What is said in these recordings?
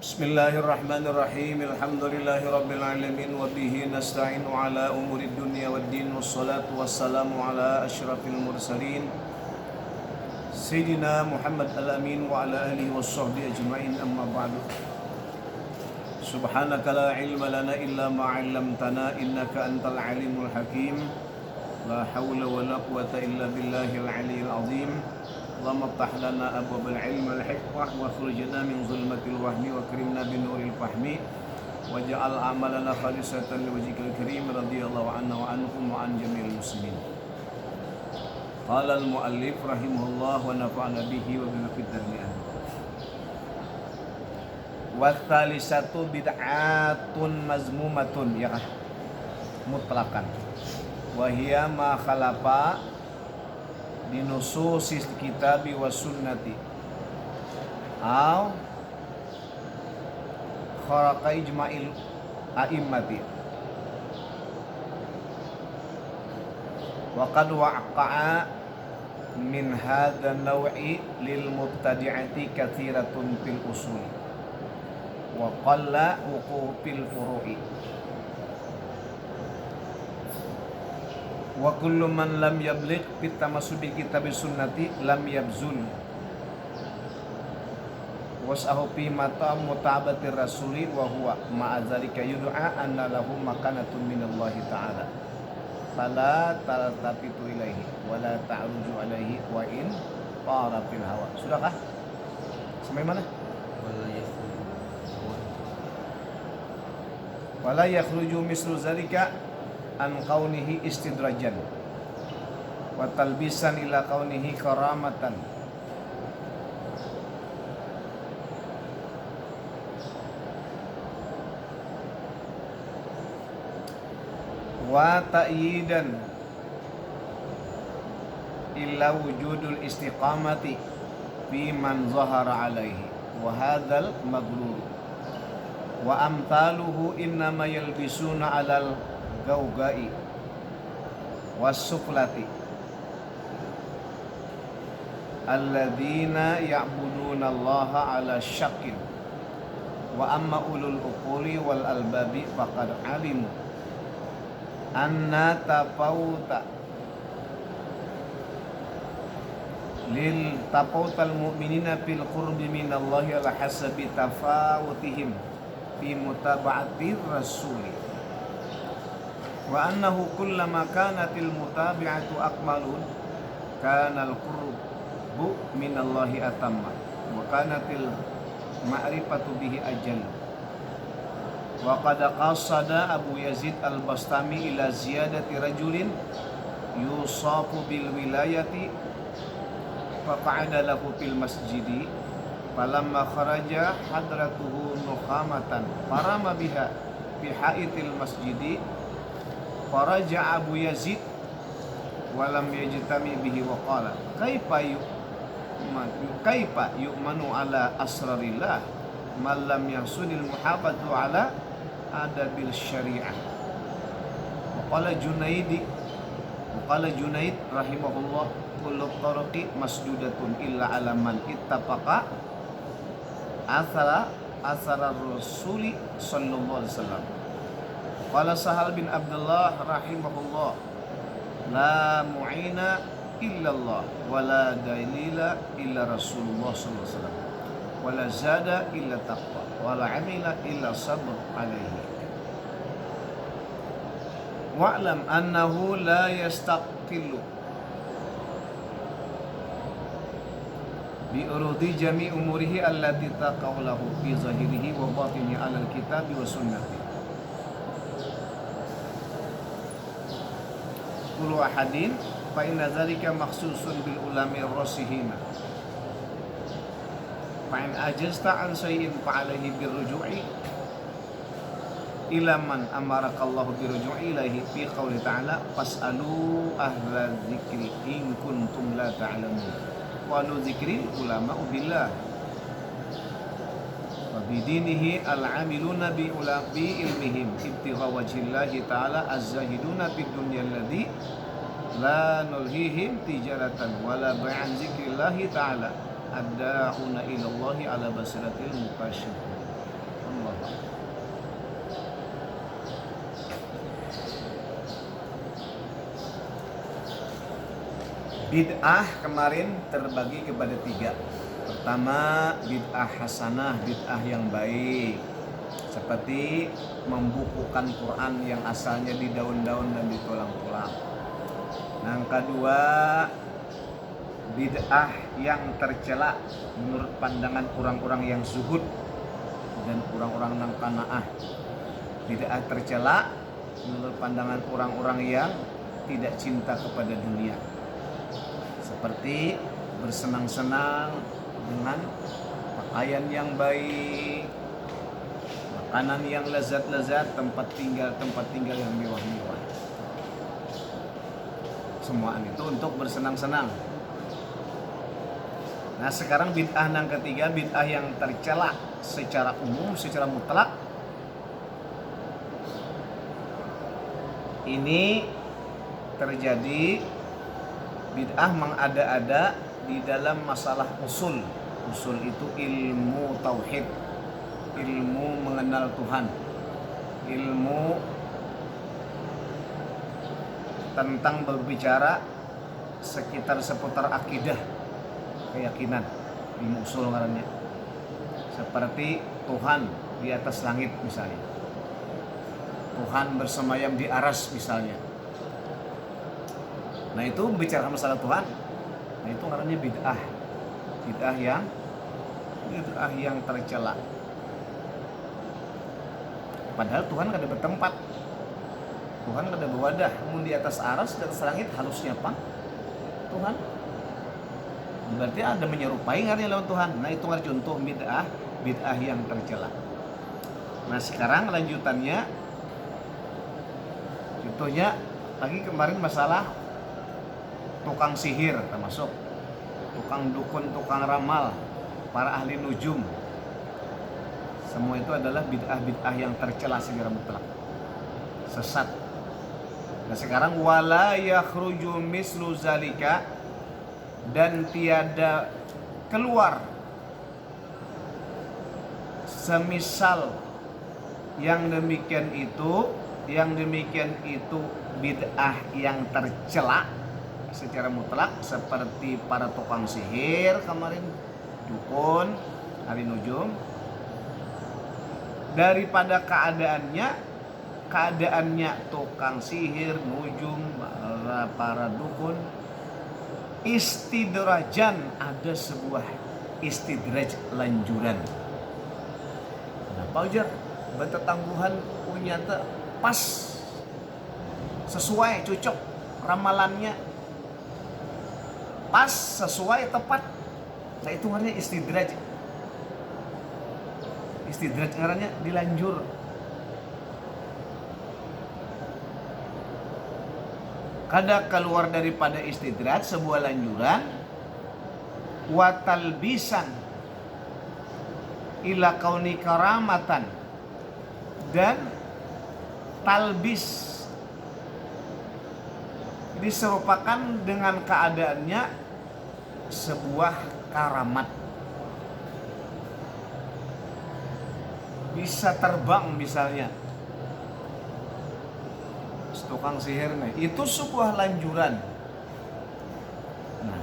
Bismillahirrahmanirrahim. Alhamdulillahirabbil alamin wa bihi nasta'inu ala umurid dunya waddin wassalatu wassalamu ala asyrafil mursalin Sayyidina Muhammad al-amin wa ala alihi wassahbihi ajma'in, amma ba'du. Subhanaka la ilma lana illa ma 'allamtana innaka antal alimul hakim. La hawla wa la quwwata illa billahil aliyyil azim. Allahumma iftah lana abwabal ilmi wal hikmah wa akhrijna min zulmatil wahmi wa akrimna binuril fahmi waj'al amalana khalisatan liwajhikal karim radhiyallahu anna wa anhum wa an jami'il muslimin. Qala al muallif rahimahullah wa nafa'ana bihi wa bima fid darmi'an. Wa tsalisatu bid'atun mazmumatun, ya kah? Mutlaqan. Wa hiya ma khalafa di nususis kitabi wa sunnati au kharaqa ijma'il a'immati wa qad waqa'a min hadha naw'i lil mubtadi'ati katsiratun fil usul wa qalla wuqu' fil furu'i wa kullu man lam yabligh fit tamassubi kitabi sunnati lam yabzul was'ahu fi mata mutabati rasuli wa huwa ma'a dzalika yud'a anna lahu makanatun minallahi ta'ala fala taltafitu ilaihi wa la ta'ruju alaihi wa in tara fil hawa. Sudahkah? Sampai mana? Wala yakhruju mislu dzalika an kaunihi istidrajan wa talbisan ila kaunihi karamatan wa ta'yidan illa wujudul istiqamati fi man zahara alaihi wa hadzal maghlul wa amtaluhu innama yalbisuna alal gaugai wasuflati alladzina ya'buduna allaha ala syakin wa amma ulul uquli wal albabi faqad alimu anna tafawuta lil tafawutal mu'minina fil qurbi minallahi ala hasabi tafawutihim fi mutaba'ati rasuli wa annahu kullama kanatil mutabi'atu akmalun kanal qurbu minallahi atamma wa kanatil ma'rifatu bihi ajal wa qad qasada Abu Yazid al-Bastami ila ziyadati rajulin yusafu bil wilayati fa qa'ada lahu fil masjidi falamma kharaja hadratuhu nukhamatan farama biha fi haitil masjidi faraja Abu Yazid walam yajtami bihi wa qala kaifa yu'manu ala asrarillah man lam yahsudil muhafatu ala adabil syari'ah. Qala Junaid rahimahullah kullu tarqi masdudatun illa ala man ittafaqa asara rasuli sallallahu alaihi wasallam. Qala Sahal bin Abdullah rahimahullah la mu'ina illallah wa la dalila illa Rasulullah sallallahu alaihi wasallam wa la zada illa taqwa wa la amila illa sabr alaihi wa'lam annahu la yastaqillu bi urudi jami' umurihi allati taqawlahu fi zahirihi wa batinihi ala al-kitabi wa sunnati kullu ahadin fa inna dzalika makhsusun bil ulami ar-rasihina fa in ajazta an shay'in fa alayhi birruju'i ila man amarakallahu birruju'i ilaihi fi qouli ta'ala fas'alu ahla dzikri in kuntum la ta'lamun wa lu dzikri ulama billah wa bidinihi al-amiluna bi ilmihim ibtigha wajhillahi ta'ala az-zahiduna fid dunya alladhi la nulhihim tijaratan wala bai'an zikrillahi ta'ala ad-da'una ila Allahi ala basiratil muqasyid Allah. Bid'ah kemarin terbagi kepada 3. Pertama, bid'ah hasanah, bid'ah yang baik, seperti membukukan Quran yang asalnya di daun-daun dan di tulang-tulang. Yang kedua, bid'ah yang tercela menurut pandangan orang-orang yang zuhud dan orang-orang yang qanaah. Bid'ah tercela menurut pandangan orang-orang yang tidak cinta kepada dunia, seperti bersenang-senang dengan pakaian yang baik, makanan yang lezat-lezat, tempat tinggal yang mewah-mewah. Semua itu untuk bersenang-senang. Nah, sekarang bid'ah yang ketiga, bid'ah yang tercela secara umum, secara mutlak. Ini terjadi bid'ah mengada-ada di dalam masalah usul. Usul itu ilmu tauhid, ilmu mengenal Tuhan, ilmu tentang berbicara seputar akidah, keyakinan, ilmu usul ngarannya. Seperti Tuhan di atas langit misalnya, Tuhan bersemayam di aras misalnya. Nah, itu bicara masalah Tuhan. Nah, itu ngarannya bid'ah. Bid'ah yang tercela. Padahal Tuhan kada bertempat. Tuhan kada berwadah. Mun di atas aras, di atas langit halusnya apa? Tuhan. Berarti ada menyerupai ngarannya lawan Tuhan. Nah, itu ngarannya contoh bid'ah yang tercela. Nah, sekarang lanjutannya, contohnya lagi kemarin masalah tukang sihir, termasuk tukang dukun, tukang ramal, para ahli nujum. Semua itu adalah bid'ah yang tercela secara mutlak, sesat. Nah, sekarang wala yakhruju mislu zalika, dan tiada keluar semisal yang demikian itu bid'ah yang tercela secara mutlak, seperti para tukang sihir kemarin, dukun, ahli nujum, daripada keadaannya tukang sihir, nujum, para dukun, istidrajan, ada sebuah istidraj, lanjuran. Kenapa ujar bertetangguhan punya pas sesuai, cocok ramalannya, pas, sesuai, tepat. Nah, itu ngarannya istidraj. Istidraj ngarannya dilanjur. Kada keluar daripada istidraj, sebuah lanjuran, wa talbisan ila kauni karamatan, dan talbis diserupakan dengan keadaannya sebuah karamat. Bisa terbang misalnya, tukang sihir nih, itu sebuah lanjuran. Nah,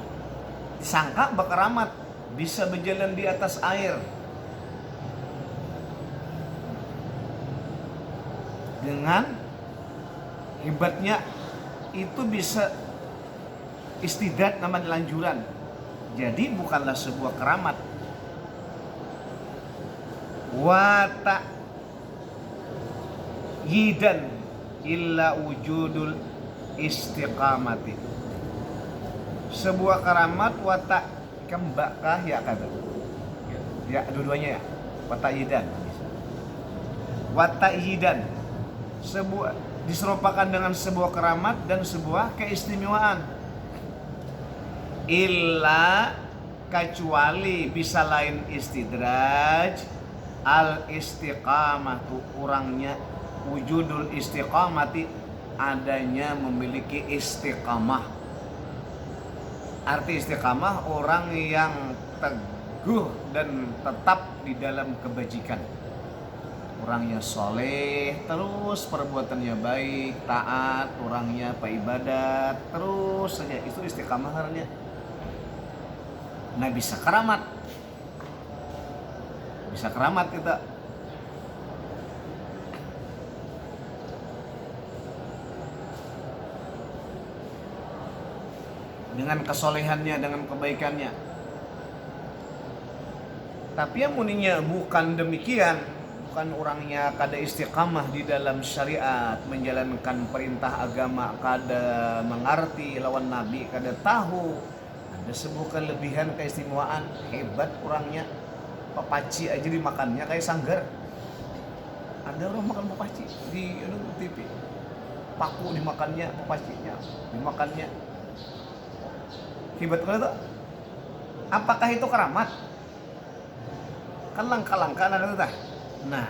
disangka berkaramat, bisa berjalan di atas air dengan hebatnya, itu bisa istidraj, namanya lanjuran. Jadi bukanlah sebuah keramat. Wata yidan illa wujudul istiqamati. Sebuah keramat wata kembakah ya kata. Ya, dua-duanya ya. Wata yidan. Wata yidan. Sebuah diserupakan dengan sebuah keramat dan sebuah keistimewaan. Illa, kecuali bisa lain istidraj, al istiqamatu, orangnya wujudul istiqamati, adanya memiliki istiqamah. Arti istiqamah orang yang teguh dan tetap di dalam kebajikan. orangnya soleh, terus perbuatannya baik, taat, orangnya ibadat, terus saja itu istiqamah karena. Nah bisa keramat kita. Dengan kesolehannya, dengan kebaikannya. Tapi yang muninya bukan demikian, bukan orangnya kada istiqamah di dalam syariat, menjalankan perintah agama, kada mengerti lawan nabi, kada tahu, ada sebuah kelebihan keistimewaan, hebat orangnya, papaci aja dimakannya kayak sanggar. Ada orang makan papaci di TV, paku dimakannya, papacinya dimakannya, hebat kali itu. Apakah itu keramat? Kan langka-langka ada itu tah. Nah,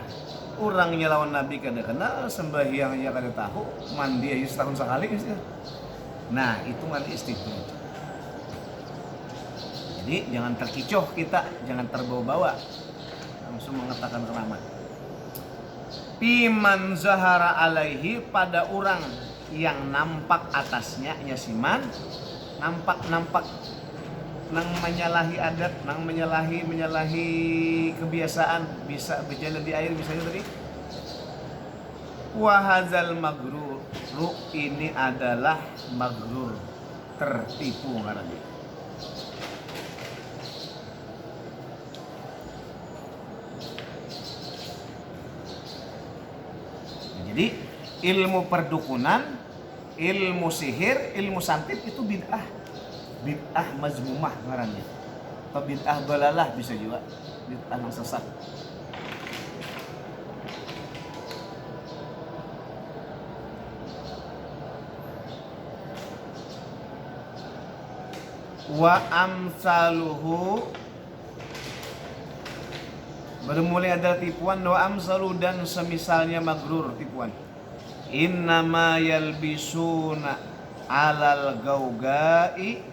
orangnya lawan nabi kada kenal, sembahyangnya kada tahu, mandi aja setahun sekali gitu. Nah, itu ngan istighfar. Jadi jangan terkicoh kita, jangan terbawa-bawa langsung mengatakan keramat. Piman zahara alaihi, pada orang yang nampak atasnya nyasiman, nampak nang menyalahi adat, nang menyalahi kebiasaan, bisa berjalan di air misalnya tadi. Wahazal magrur, ini adalah magrur, tertipu ngarannya. Jadi ilmu perdukunan, ilmu sihir, ilmu santet itu bid'ah mazmumah ngarannya. Atau bid'ah balalah bisa juga, bid'ah yang sesat. Wa amsaluhu, bermulai ada tipuan, wa amsalu, dan semisalnya magrur, tipuan. Innama yalbisuna alal gaugai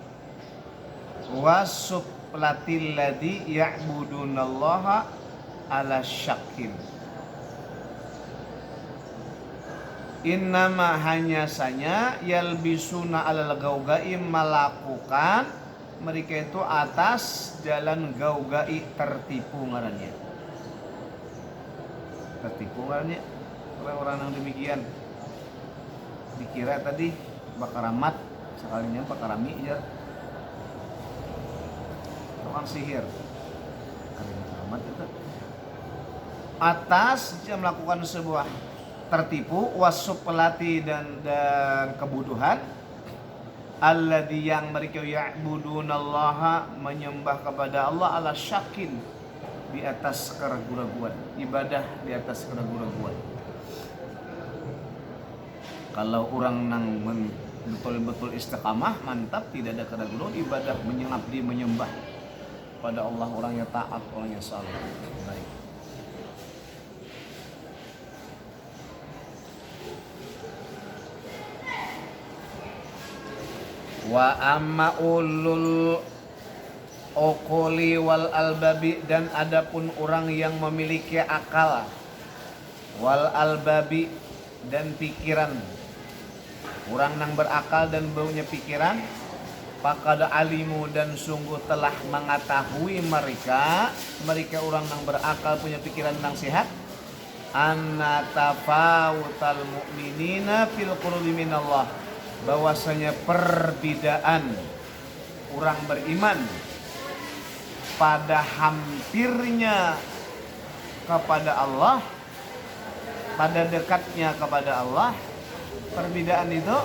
wasuplatil ladhi ya'budunallaha ala syakin. Innama, hanya saja, yalbisuna alal gaugai, melakukan mereka itu atas jalan gaugai, tertipu ngarannya. Tertipu ngarannya orang-orang yang demikian. Dikira tadi bakaramat, sekalinya bakarami aja tukang sihir. Kalimat itu atas dia melakukan sebuah tertipu, wasupelati, dan kebuduhan, alladzi, yang mereka ya'budunallaha, menyembah kepada Allah, ala syakin, di atas keraguan-raguan, ibadah di atas keraguan-raguan. Kalau orang nang betul-betul istiqamah, mantap, tidak ada keraguan, ibadah, mengabdi, menyembah pada Allah, orangnya taat, orangnya saleh. Baik. Wa amma ulul uquli wal albabi, dan adapun orang yang memiliki akal, wal albabi, dan pikiran, orang yang berakal dan punya pikiran, faqad alimu, dan sungguh telah mengetahui mereka orang yang berakal, punya pikiran yang sehat, anna tafawutal mu'minina fil qurbi minallah, bahwasanya perbedaan orang beriman pada hampirnya kepada Allah, pada dekatnya kepada Allah, perbedaan itu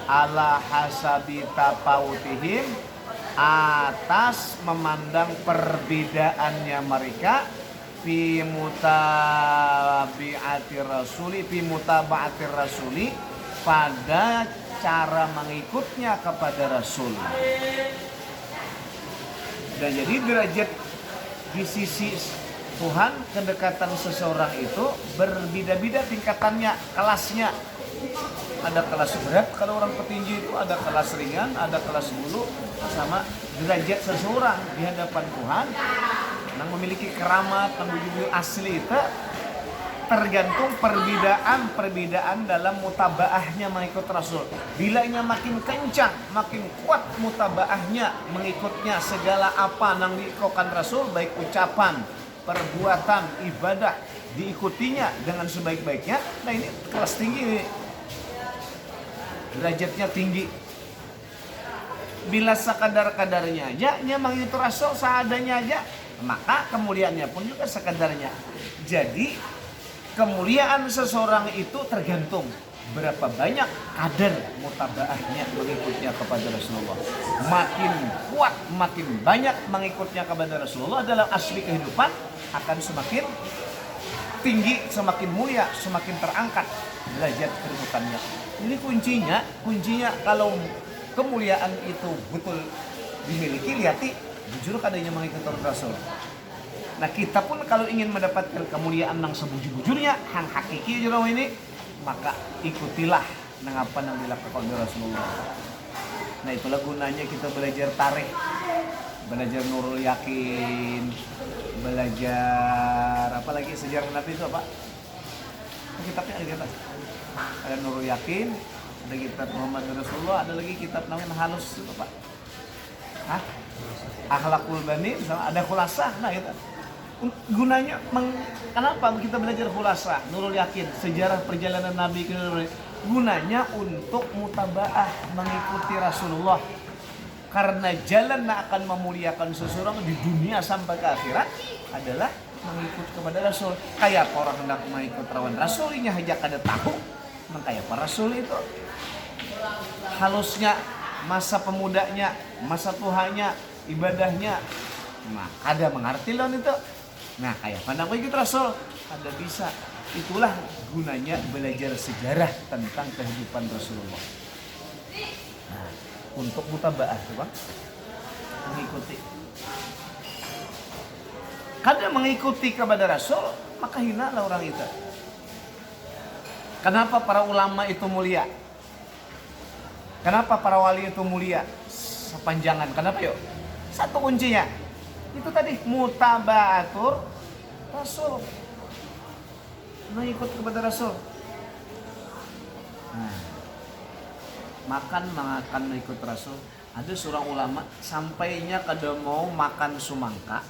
ala hasabi tafawutihim, atas memandang perbedaannya mereka, fi mutabaati rasuli, pada cara mengikutnya kepada Rasul. Dan jadi derajat di sisi Tuhan, kedekatan seseorang itu berbeda-beda tingkatannya, kelasnya. Ada kelas berat kalau orang petinju itu, ada kelas ringan, ada kelas bulu, sama derajat seseorang di hadapan Tuhan yang memiliki keramat, yang begitu asli itu tergantung perbedaan dalam mutabaahnya mengikut Rasul. Bilanya makin kencang, makin kuat mutabaahnya mengikutnya segala apa yang diikutkan Rasul, baik ucapan, perbuatan, ibadah, diikutinya dengan sebaik-baiknya. Nah ini kelas tinggi ini, derajatnya tinggi. Bila sekadar-kadarnya aja, nya mengikut Rasul seadanya aja, maka kemuliaannya pun juga sekadarnya. Jadi kemuliaan seseorang itu tergantung berapa banyak kadar mutabaahnya mengikutnya kepada Rasulullah. Makin kuat, makin banyak mengikutnya kepada Rasulullah dalam asli kehidupan, akan semakin tinggi, semakin mulia, semakin terangkat derajat kedudukannya. Ini kuncinya kalau kemuliaan itu betul dimiliki, lihati jujur kadanya mengikuti Rasul. Nah kita pun kalau ingin mendapatkan kemuliaan yang sebujur-bujurnya, yang hakiki jero ini, maka ikutilah apa yang dilakukan oleh Rasulullah. Nah itulah gunanya kita belajar tarikh, belajar Nurul Yakin, belajar apa lagi sejarah Nabi itu apa? Kitabnya ada di atas. Ada Nurul Yakin, ada kitab Muhammad Rasulullah, ada lagi kitab namanya Halus itu Pak. Hah? Akhlakul Bani, ada Khulasah, nah itu. Gunanya kenapa kita belajar Khulasah, Nurul Yakin, sejarah perjalanan Nabi ke Nurul, gunanya untuk mutabaah mengikuti Rasulullah. Karena jalan yang akan memuliakan seseorang di dunia sampai ke akhirat adalah mengikut kepada Rasul. Kayak orang hendak mengikut rawan Rasulnya aja kada tahu, kayak para Rasul itu halusnya, masa pemudanya, masa tuanya, ibadahnya, nah ada mengerti loh itu. Nah kayak pandang begitu Rasul ada bisa. Itulah gunanya belajar sejarah tentang kehidupan Rasulullah. Nah, untuk mutabaah tuh Bang, mengikuti. Kada mengikuti kepada Rasul, maka hinalah orang itu. Kenapa para ulama itu mulia? Kenapa para wali itu mulia? Sepanjangan. Kenapa yuk? Satu kuncinya. Itu tadi mutabaatur Rasul. Mengikut kepada Rasul. Nah, makan mengikut Rasul. Ada seorang ulama sampainya kada mau makan semangka.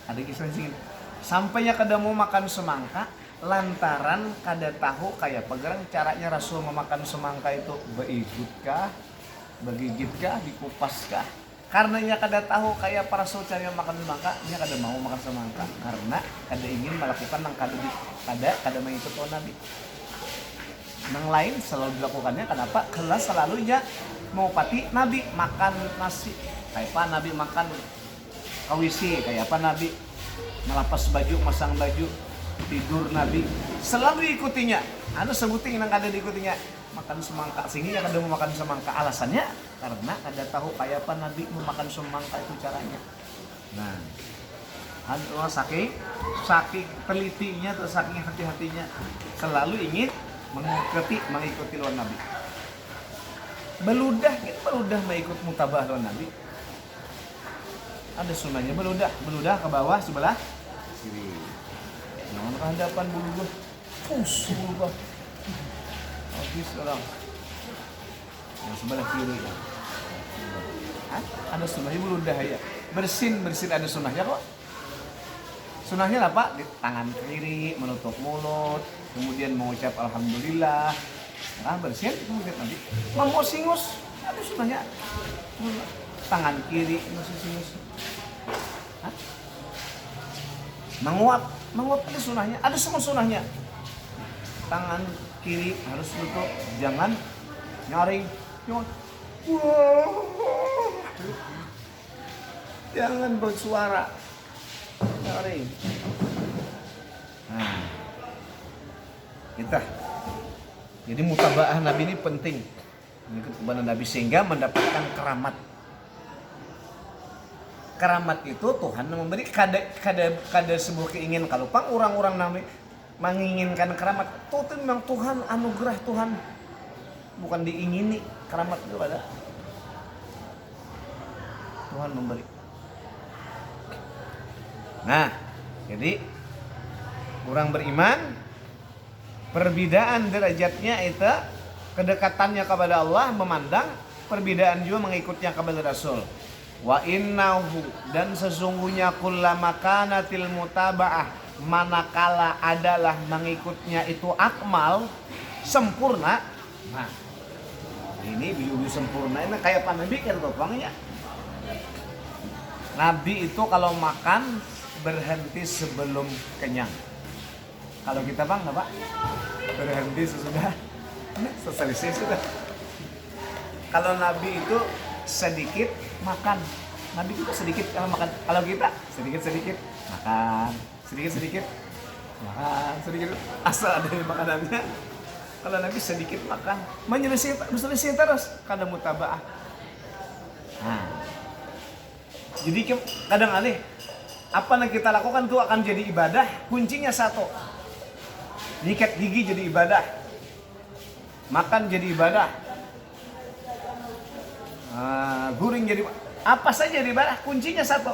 Ada kisah sini. Sampainya kada mau makan semangka lantaran kada tahu kayak pegerang caranya Rasul memakan semangka itu, beigutkah, begigitkah, dikupaskah. Karenanya kada tahu kayak para Rasul cara makan semangka, dia kada mau makan semangka karena kada ingin melakukan yang kada mengikuti Nabi. Yang lain selalu dilakukannya kenapa? Karena selalu ya mau pati Nabi makan nasi, kayak apa Nabi makan kawisi, kayak apa Nabi melepas baju, masang baju, tidur Nabi, selalu ikutinya. Anu sebutin yang kada diikutinya makan semangka, sehingga kada mau makan semangka. Alasannya karena kada tahu kayak apa Nabi memakan semangka itu caranya. Nah, anu saking telitinya atau saking hati-hatinya selalu ingin mengikuti lawan Nabi. Beludah mengikut mutabah lawan Nabi. Ada sunnahnya beludah ke bawah sebelah kiri. Jangan ke hadapan bulu bulu habis orang. Yang sebelah kiri. Ada sunnahnya beludah ya. Bersin ada sunnahnya kok. Sunnahnya apa? Di tangan kiri menutup mulut, kemudian mengucap alhamdulillah. Nah, bersin kemudian nanti mau singus, ada sunnahnya. Tangan kiri singus. Menguap ada sunnahnya, ada semua sunnahnya. Tangan kiri harus tutup, jangan nyaring. Jangan bersuara, nyaring. Nah, kita. Jadi mutabaah Nabi ini penting. Mengikut kepada Nabi sehingga mendapatkan keramat. Keramat itu Tuhan memberi kada sebuah keinginan. Kalau pang orang-orang Nabi menginginkan keramat, itu memang Tuhan anugerah Tuhan, bukan diingini. Keramat itu ada Tuhan memberi. Nah, jadi orang beriman Perbedaan derajatnya itu kedekatannya kepada Allah memandang, perbedaan juga mengikutnya kepada Rasul. Wa innahu, dan sesungguhnya kullama kanatil mutaba'ah, manakala adalah mengikutnya itu akmal, sempurna. Nah, ini biu sempurna ini kayak Nabi kan topangnya. Nabi itu kalau makan berhenti sebelum kenyang. Kalau kita bang, apa? Berhenti sesudah selesai sudah. Kalau Nabi itu sedikit makan, Nabi itu sedikit kalau makan. Kalau kita sedikit makan, sedikit makan, sedikit asal ada makanannya. Kalau Nabi sedikit makan, menyelesaikan terus kada mutaba'ah. Nah, jadi kadang aneh, apa yang kita lakukan itu akan jadi ibadah. Kuncinya satu, nyikat gigi jadi ibadah, makan jadi ibadah, guring jadi apa saja jadi ibadah. Kuncinya satu,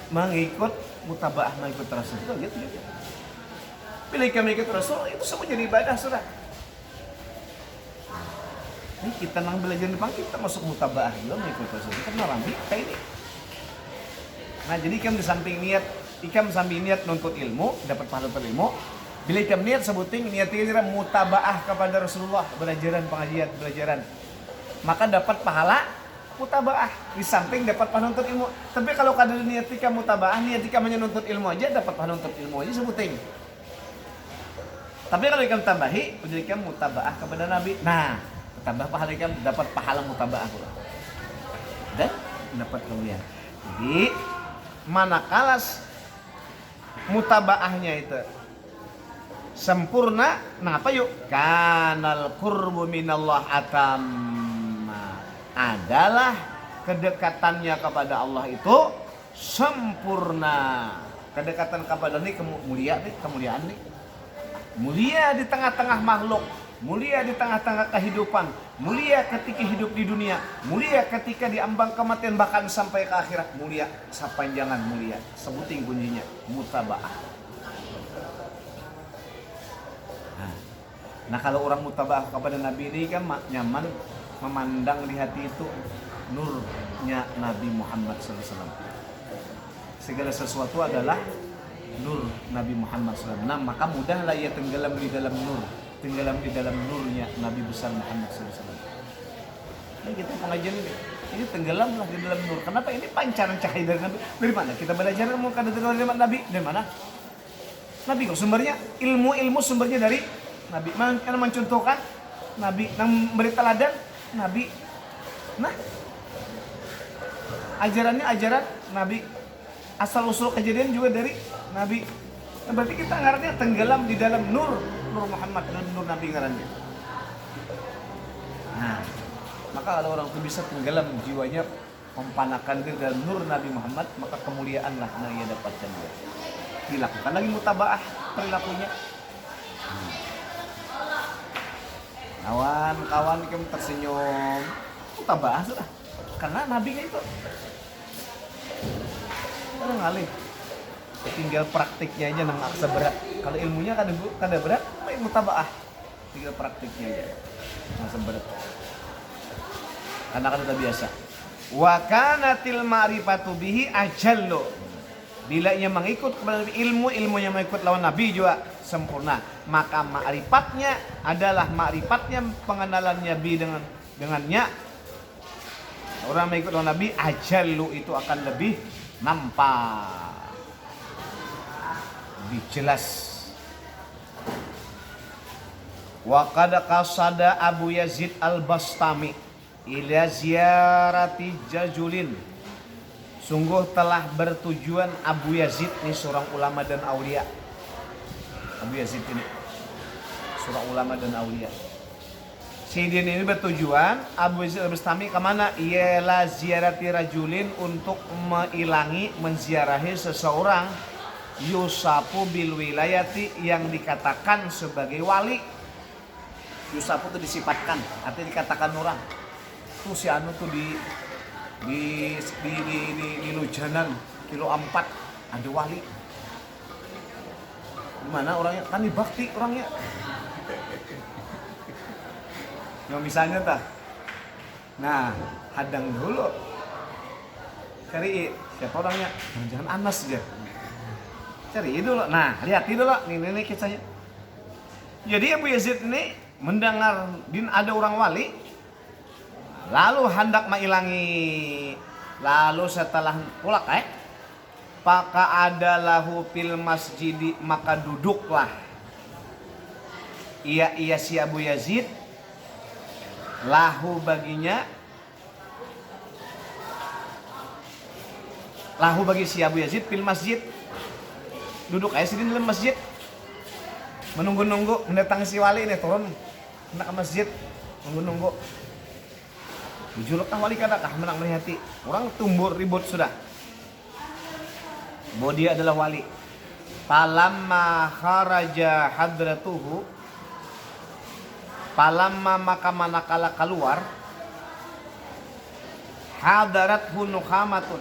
mengikut mutaba'ah, mengikut Rasul. Itu gitu juga. Pilih kami ikut Rasul, itu semua jadi ibadah sudah. Ini kita nang belajar Jepang, kita masuk mutaba'ah juga mengikut Rasul. Kita Nabi kayak ini. Nah, jadi ikam di samping niat, ikam sambil niat nuntut ilmu, dapat pahala ilmu. Bila ikam niat sebuting niatnya mutaba'ah kepada Rasulullah, pengajian, belajaran. Maka dapat pahala mutaba'ah, di samping dapat pahala nuntut ilmu. Tapi kalau kada niat ikam mutaba'ah, niat ikam hanya nuntut ilmu aja, dapat pahala nuntut ilmu aja sebuting. Tapi kalau ikam tambahi, jadi ikam mutaba'ah kepada Nabi. Nah, tambah pahala ikam dapat pahala mutaba'ah pula. Dan dapat kemuliaan. Jadi manakala mutaba'ahnya itu sempurna, nah apa yuk? Kanal qurbu minallah atamma, adalah kedekatannya kepada Allah itu sempurna. Kedekatan kepada ini kemuliaan nih. Mulia di tengah-tengah makhluk, mulia di tengah-tengah kehidupan, mulia ketika hidup di dunia, mulia ketika di ambang kematian, bahkan sampai ke akhirat, mulia sepanjangan mulia. Sebutin kuncinya mutaba'ah. Nah, kalau orang mutaba'ah kepada Nabi ini kan nyaman memandang di hati itu nurnya Nabi Muhammad SAW. Segala sesuatu adalah nur Nabi Muhammad SAW. Nah, maka mudahlah ia tenggelam di dalam nur, tenggelam di dalam nurnya Nabi besar Muhammad SAW. Ini kita pengajian ini tenggelamlah di dalam nur. Kenapa? Ini pancaran cahaya dari Nabi. Dari mana kita belajar ilmu kada dari Nabi? Dari mana? Nabi kok sumbernya, ilmu sumbernya dari Nabi. Karena mencontohkan Nabi, memberi teladan Nabi. Nah, ajarannya ajaran Nabi. Asal usul kejadian juga dari Nabi. Nah, berarti kita ngarannya tenggelam di dalam nur Muhammad, dalam nur Nabi ngarannya. Nah, maka kalau orang itu bisa tenggelam jiwanya mempanakan diri dalam nur Nabi Muhammad, maka kemuliaanlah yang ia dapatkan juga. Dilakukan lagi mutaba'ah perilakunya. Kawan-kawan kamu tersenyum, mutaba'ah sudah. Karena Nabi itu kadang ngalih, tinggal praktiknya aja nang aksa berat. Kalau ilmunya kada berat, main mutaba'ah, tinggal praktiknya aja aksa berat. Karena kan udah biasa. Wa kanatil ma'rifatu bihi ajallu. Bila ia mengikut kepada ilmunya mengikut lawan Nabi juga sempurna. Maka ma'rifatnya adalah ma'rifatnya, pengenalannya dengannya. Orang mengikut lawan Nabi ajallu, itu akan lebih nampak, lebih jelas. Wa qad qasada Abu Yazid Al-Bastami ila ziyarati Jajulin. Sungguh telah bertujuan Abu Yazid ini seorang ulama dan aulia. Abu Yazid ini seorang ulama dan aulia. Sayyidin ini bertujuan Abu Yazid Al-Bastami kemana? Ialah ziarati rajulin, untuk menziarahi seseorang yusafu bil wilayati, yang dikatakan sebagai wali. Yusafu itu disifatkan, artinya dikatakan orang. Tuh si anu tuh di Lujanan kilo 4 ada wali. Gimana orangnya? Kan bakti orangnya. Yang misalnya tah. Nah, hadang dulu. Cari siapa orangnya? Jangan Anas aja. Cari dulu. Nah, lihat dulu. Nih kisahnya. Jadi Abu Yazid ini mendengar ada orang wali, lalu hendak mengilangi. Lalu setelah pulak maka ada lahu fil masjid, maka duduklah ia si Abu Yazid lahu bagi si Abu Yazid fil masjid, duduk di dalam masjid menunggu mendatangi si wali ini turun hendak ke masjid, menunggu julukah wali kadakah menang melihati orang tumbur ribut sudah bahwa dia adalah wali. Palamma kharaja hadratuhu, palamma maka manakala keluar, hadarathu nukhamatun,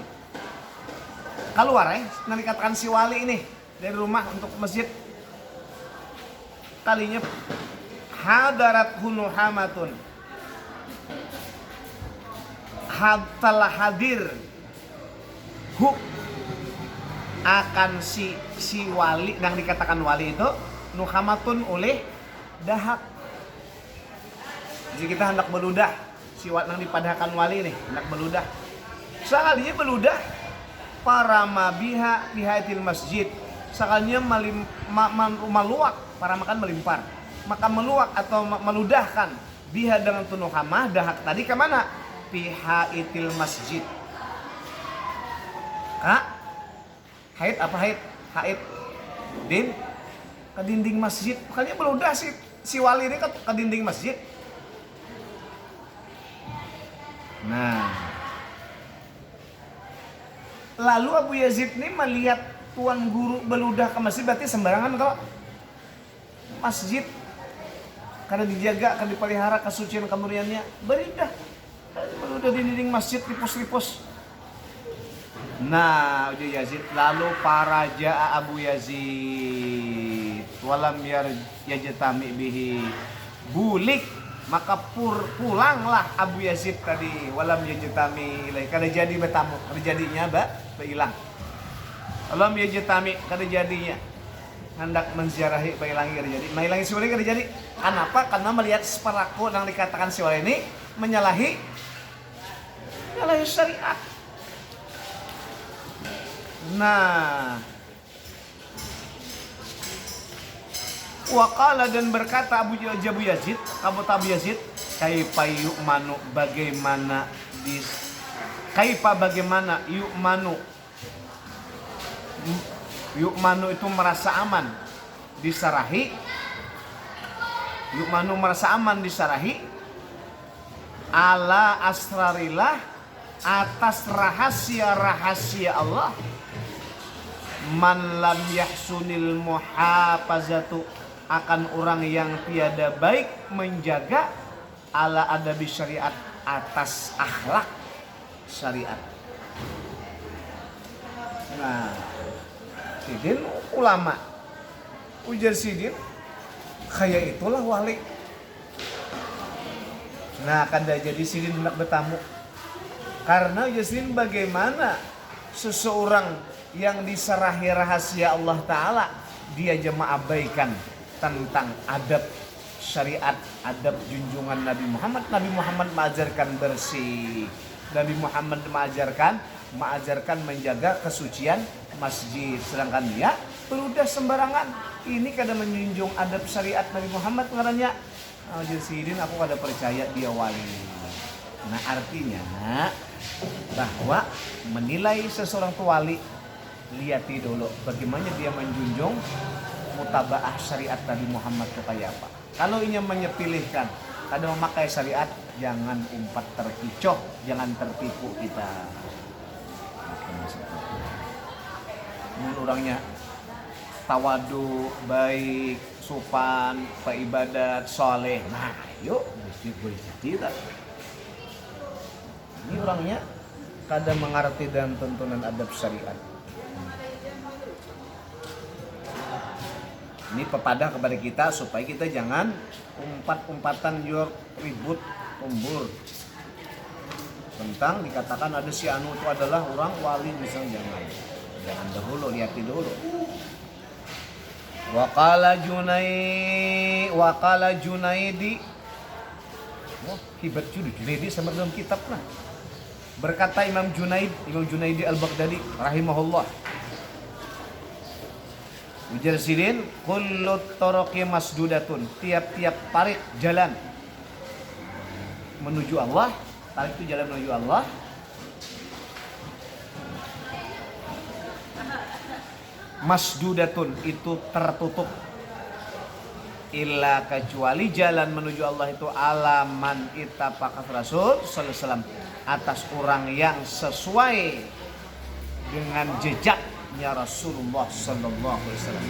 keluar nanti katakan si wali ini dari rumah untuk masjid, kalinya hadarathu nukhamatun, telah hadir akan si wali yang dikatakan wali itu nukhamatun oleh dahak. Jadi kita hendak beludah si wali yang dipadahkan wali ini hendak beludah. Sekalinya beludah para mabiha bihatil masjid. Sekalinya meluak, para makan melimpar. Maka meluak atau meludahkan biha dengan nukhamah dahak tadi ke mana? Bihaitil masjid. Kak haid apa haid? Haid ke dinding masjid. Makanya beludah si wali ini ke dinding masjid. Nah, lalu Abu Yazid ini melihat tuan guru beludah ke masjid, berarti sembarangan kalau masjid karena dijaga, karena dipelihara kesucian kemuliaannya, beludah di dinding masjid, lipus-lipus. Nah, Abu Yazid lalu para jaa Abu Yazid walam yajtami bihi bulik, maka pulanglah Abu Yazid tadi walam yajtami ilai, kada jadi bertamu, kada jadinya hilang. Walam yajtami kada jadinya hendak menziarahi bailangi kada jadi. Mailangi si wali kada jadi. Kenapa? Karena melihat separaku yang dikatakan si wali ini menyalahi syariat. Nah, waqala dan berkata Abu Yazid, Abu Yazid, kaifa yu'manu, bagaimana yu'manu itu merasa aman disarahi, yu'manu merasa aman disarahi ala asrarillah, atas rahasia Allah, man lam yahsunil muhafazatu, akan orang yang tiada baik menjaga ala adabi syariat, atas akhlak syariat. Nah, sidin ulama, ujar sidin kayak itulah wali. Nah, kada jadi sidin hendak bertamu karena ujar sidin bagaimana seseorang yang diserahi rahasia Allah Ta'ala dia aja mengabaikan tentang adab syariat, adab junjungan Nabi Muhammad. Nabi Muhammad mengajarkan bersih, Nabi Muhammad mengajarkan menjaga kesucian masjid, sedangkan dia beludah sembarangan. Ini kada menjunjung adab syariat Nabi Muhammad ngarannya. Sidin aku kada percaya dia wali. Nah, artinya bahwa menilai seseorang itu wali, lihat dulu bagaimana dia menjunjung mutabaah syariat Nabi Muhammad itu kayak apa. Kalau ingin menyepilihkan, kada memakai syariat, jangan umpat terkecoh, jangan tertipu kita. Menurut orangnya tawadu, baik, sopan, beribadat, soleh. Nah, yuk boleh tidak. Ini orangnya kada mengerti dan tuntunan adab syariat. Ini pepada kepada kita supaya kita jangan umpat-umpatan ribut kumbur. Tentang dikatakan ada si anu itu adalah orang wali, misalnya jangan dahulu, lihati dulu. Waqala Junaidi. Wah, hebat juga Junaidi sama dalam kitab lah. Berkata Imam Junaidi Al-Baghdadi rahimahullah. Mujarsidin kullu toroqi masdudatun. Tiap-tiap tarik jalan menuju Allah, tarik itu jalan menuju Allah. Masdudatun itu tertutup. Illa kecuali jalan menuju Allah itu alaman ittafaqat Rasul sallallahu alaihi wasallam, atas orang yang sesuai dengan jejaknya Rasulullah sallallahu alaihi wasallam.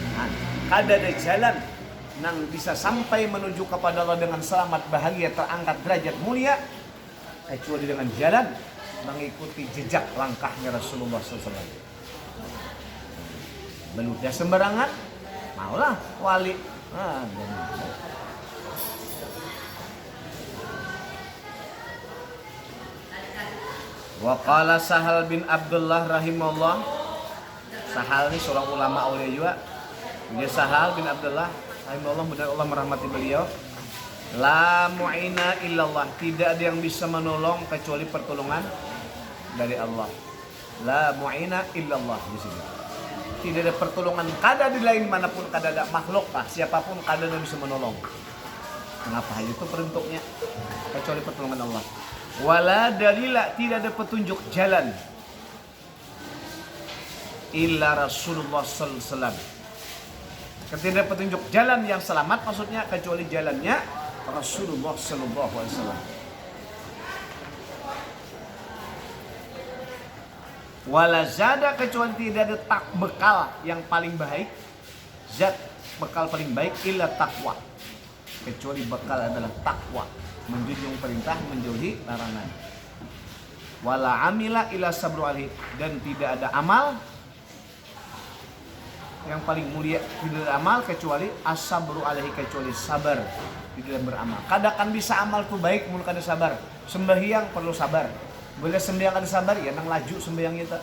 Kada ada jalan nang bisa sampai menuju kepada Allah dengan selamat, bahagia, terangkat derajat mulia kecuali dengan jalan mengikuti jejak langkahnya Rasulullah sallallahu alaihi wasallam. Meludah sembarangan, maulah wali. Wa qala Sahal bin Abdullah rahimahullah. Sahal ini seorang ulama aulia juga. Dia Sahal bin Abdullah rahimahullah, mudah Allah merahmati beliau. La mu'ina illallah, tidak ada yang bisa menolong kecuali pertolongan dari Allah. La mu'ina illallah di sini. Tidak ada pertolongan kada di lain manapun, kada ada makhluk lah, siapapun kada ada bisa menolong. Kenapa itu peruntuknya kecuali pertolongan Allah. Wala dalila, tidak ada petunjuk jalan illa Rasulullah sallallahu alaihi wasallam. Tidak ada petunjuk jalan yang selamat maksudnya kecuali jalannya Rasulullah sallallahu alaihi wasallam. Wala zada, kecuali tidak ada bekal yang paling baik, zat bekal paling baik illa takwa, kecuali bekal adalah takwa, menjunjung perintah, menjauhi larangan. Wala amila illa sabru alaihi, dan tidak ada amal yang paling mulia, tidak ada amal kecuali as-sabru alaihi, kecuali sabar di dalam beramal. Kadang bisa amal tuh baik mun kada sabar. Sembahyang perlu sabar. Boleh sembahyang kada sabar ya nang laju sembahyang kita.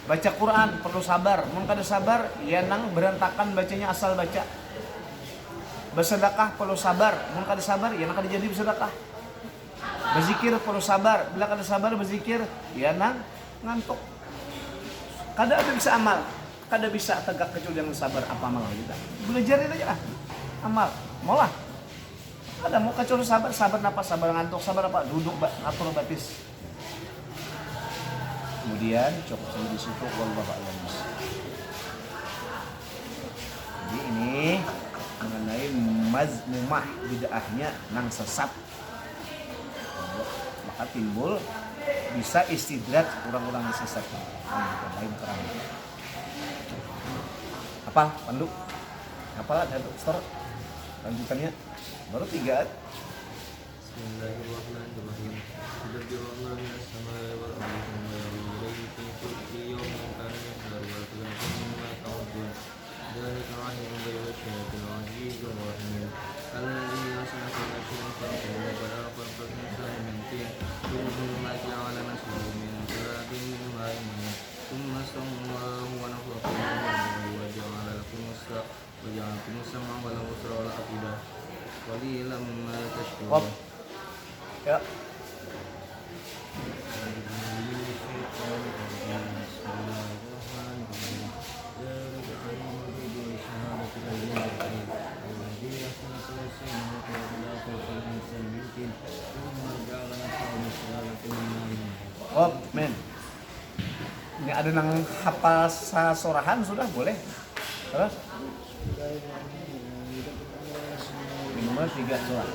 Baca Quran perlu sabar. Mun kada sabar ya nang berantakan bacanya asal baca. Bersedekah perlu sabar. Mun kada sabar ya nang kada jadi bersedekah. Berzikir perlu sabar. Bila kada sabar berzikir ya nang ngantuk. Kada ada bisa amal. Kada bisa tegak kecuali dengan sabar. Apa amal kita? Belajarin aja lah. Amal. Maulah. Ada mau kecuali sabar apa? Sabar ngantuk, sabar apa? Duduk atur batis. Kemudian cukup sampai di situ, wallahu a'lam. Jadi ini mengenai mazmumah bid'ahnya nang sesat. Maka timbul bisa istidrak orang-orang yang sesat. Lain terang. Apa? Pandu? Apalah ada store? Lanjutannya baru 3. Bismillahirrahmanirrahim. Bismillahirrahmanirrahim. Ya. Oh, men. Ini ada nang hafal sasorahan sudah boleh. Terus? Minimal 3 surah.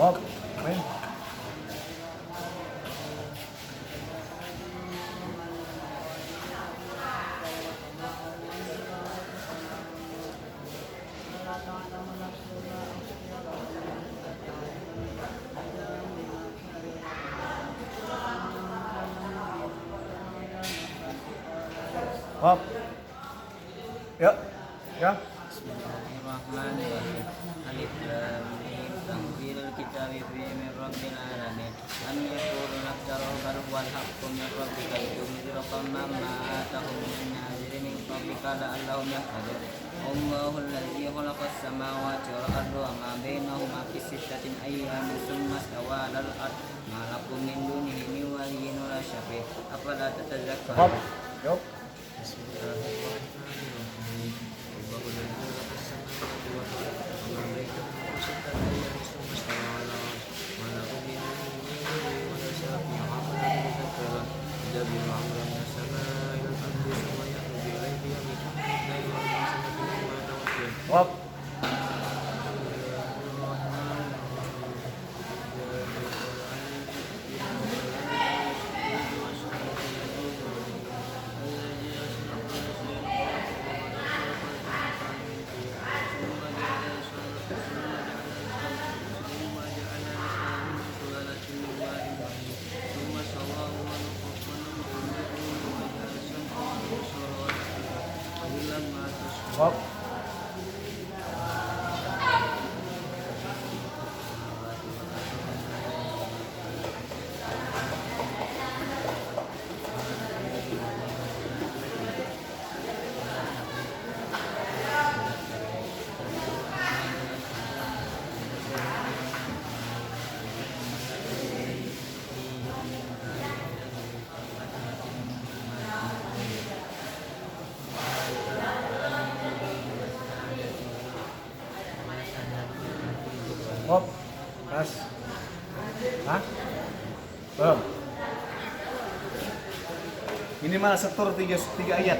Oh, men. Hop. Yuk. Ya. Bismillahirrahmanirrahim. Alif lam mim. Tanzilul kitabi min rabbil alamin. Am yaquluna iftarahu bal huwal haqqu min rabbika litunzira qauman ma atahum min nadhirin min qablika la'allahum yahtadun. Allahul ladzi khalaqas samawati wal arda wa ma bainahuma fi sittatin ayyamin tsumma istawa 'alal 'arsy ma lakum min dunihi min waliyyin wa la syafi'. Afala Hop. tatadzakkarun? Yuk. Bismillahirrahmanirrahim. Allahu la ilaha illallah wa ma bainahuma sittatu ayyamin tsumma istawa 'alal 'arsy ma lakum min dunihi min waliyyin wa la syafi'. Afala tatadzakkarun? Yudabbiru al-amra minas samaa'i ilal ardi tsumma ya'ruju ilayhi yaminuhu laylan wa nahaaran thumma tawakkal. Hop. Hop. Hop. Mas. Hah? Belum. Minimal setur 3 ayat.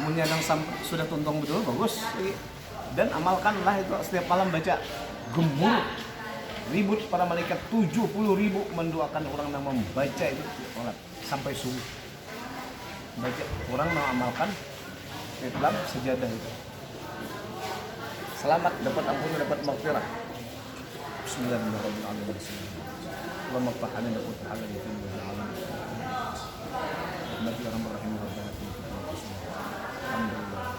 Menyandang sudah tuntong betul, bagus. Dan amalkanlah itu setiap malam baca. Gemuruh ribut para malaikat 70.000 mendoakan orang yang membaca itu sholat sampai subuh. Baca orang mengamalkan Islam sejadah itu. Selamat dapat ampun, dapat maghfirah. Bismillahirrahmanirrahim. Allahumma ftahna wa qut halal fi alamin. Bismillahirrahmanirrahim. Alhamdulillah.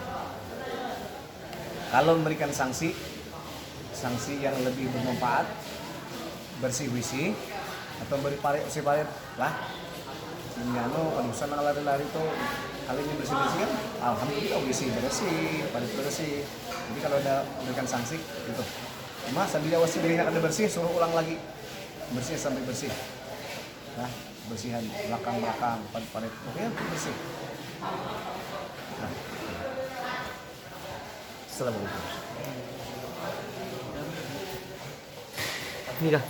Kalau memberikan sanksi yang lebih bermanfaat, bersih WC atau beri parit lah. Minyano kalau sana lari-lari itu kali ini bersih kan, alhamdulillah WC bersih, parit bersih. Jadi kalau ada memberikan sanksi gitu. Cuma sambil awasi dirinya ada bersih, suruh ulang lagi. Bersih sampai bersih. Nah, bersihan belakang, parit. Oke, bersih. Nah. Assalamualaikum. Ini dah.